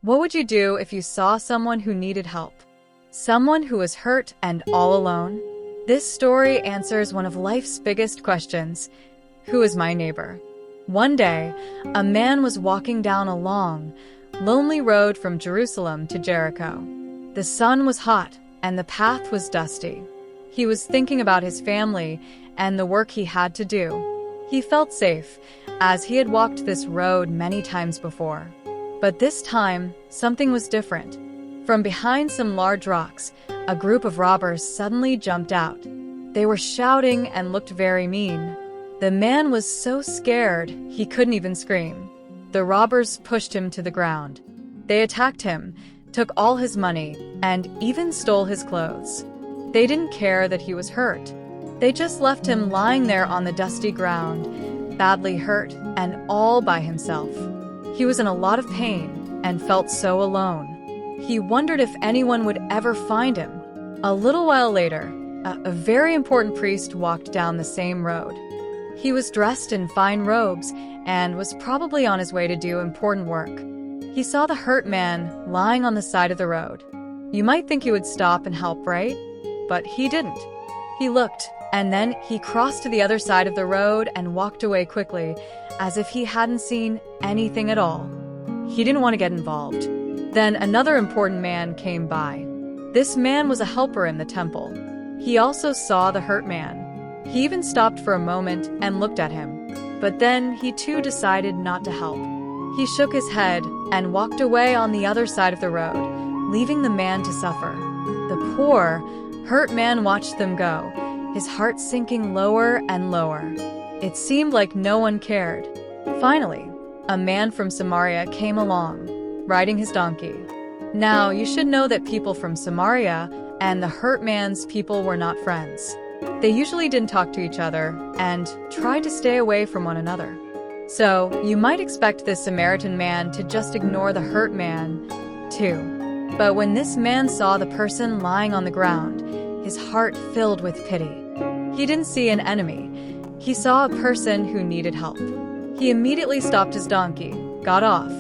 What would you do if you saw someone who needed help? Someone who was hurt and all alone? This story answers one of life's biggest questions. Who is my neighbor? One day, a man was walking down a long, lonely road from Jerusalem to Jericho. The sun was hot and the path was dusty. He was thinking about his family and the work he had to do. He felt safe, as he had walked this road many times before. But this time, something was different. From behind some large rocks, a group of robbers suddenly jumped out. They were shouting and looked very mean. The man was so scared he couldn't even scream. The robbers pushed him to the ground. They attacked him, took all his money, and even stole his clothes. They didn't care that he was hurt. They just left him lying there on the dusty ground, badly hurt and all by himself. He was in a lot of pain and felt so alone. He wondered if anyone would ever find him. A little while later, a very important priest walked down the same road. He was dressed in fine robes and was probably on his way to do important work. He saw the hurt man lying on the side of the road. You might think he would stop and help, right? But he didn't. He looked, and then he crossed to the other side of the road and walked away quickly, as if he hadn't seen anything at all. He didn't want to get involved. Then another important man came by. This man was a helper in the temple. He also saw the hurt man. He even stopped for a moment and looked at him. But then he too decided not to help. He shook his head and walked away on the other side of the road, leaving the man to suffer. The poor, hurt man watched them go, his heart sinking lower and lower. It seemed like no one cared. Finally, a man from Samaria came along, riding his donkey. Now, you should know that people from Samaria and the hurt man's people were not friends. They usually didn't talk to each other and tried to stay away from one another. So, you might expect this Samaritan man to just ignore the hurt man, too. But when this man saw the person lying on the ground, his heart filled with pity. He didn't see an enemy. He saw a person who needed help. He immediately stopped his donkey, got off,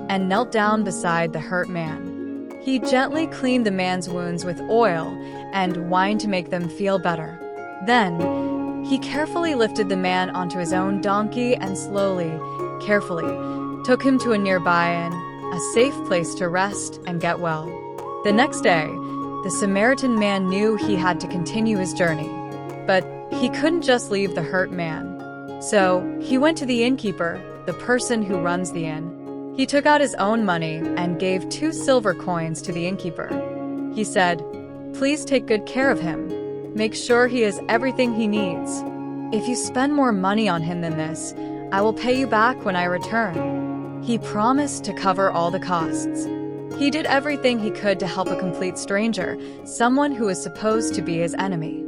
and knelt down beside the hurt man. He gently cleaned the man's wounds with oil and wine to make them feel better. Then, he carefully lifted the man onto his own donkey and slowly, carefully, took him to a nearby inn, a safe place to rest and get well. The next day, the Samaritan man knew he had to continue his journey. But he couldn't just leave the hurt man. So, he went to the innkeeper, the person who runs the inn. He took out his own money and gave 2 silver coins to the innkeeper. He said, "Please take good care of him. Make sure he has everything he needs. If you spend more money on him than this, I will pay you back when I return." He promised to cover all the costs. He did everything he could to help a complete stranger, someone who was supposed to be his enemy.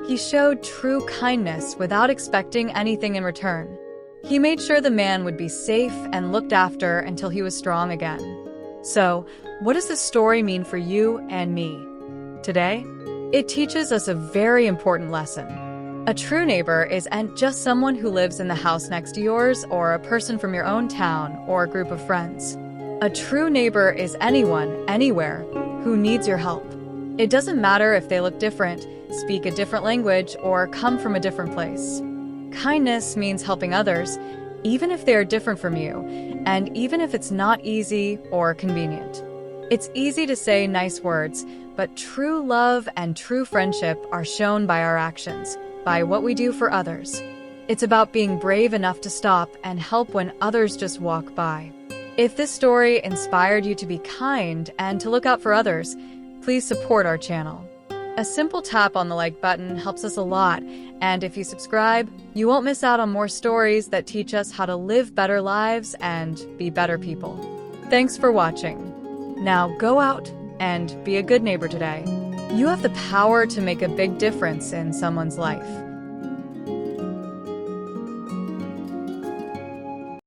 He showed true kindness without expecting anything in return. He made sure the man would be safe and looked after until he was strong again. So, what does this story mean for you and me today? It teaches us a very important lesson. A true neighbor isn't just someone who lives in the house next to yours or a person from your own town or a group of friends. A true neighbor is anyone, anywhere, who needs your help. It doesn't matter if they look different, speak a different language, or come from a different place. Kindness means helping others, even if they are different from you, and even if it's not easy or convenient. It's easy to say nice words, but true love and true friendship are shown by our actions, by what we do for others. It's about being brave enough to stop and help when others just walk by. If this story inspired you to be kind and to look out for others, please support our channel. A simple tap on the like button helps us a lot, and if you subscribe, you won't miss out on more stories that teach us how to live better lives and be better people. Thanks for watching. Now go out and be a good neighbor today. You have the power to make a big difference in someone's life.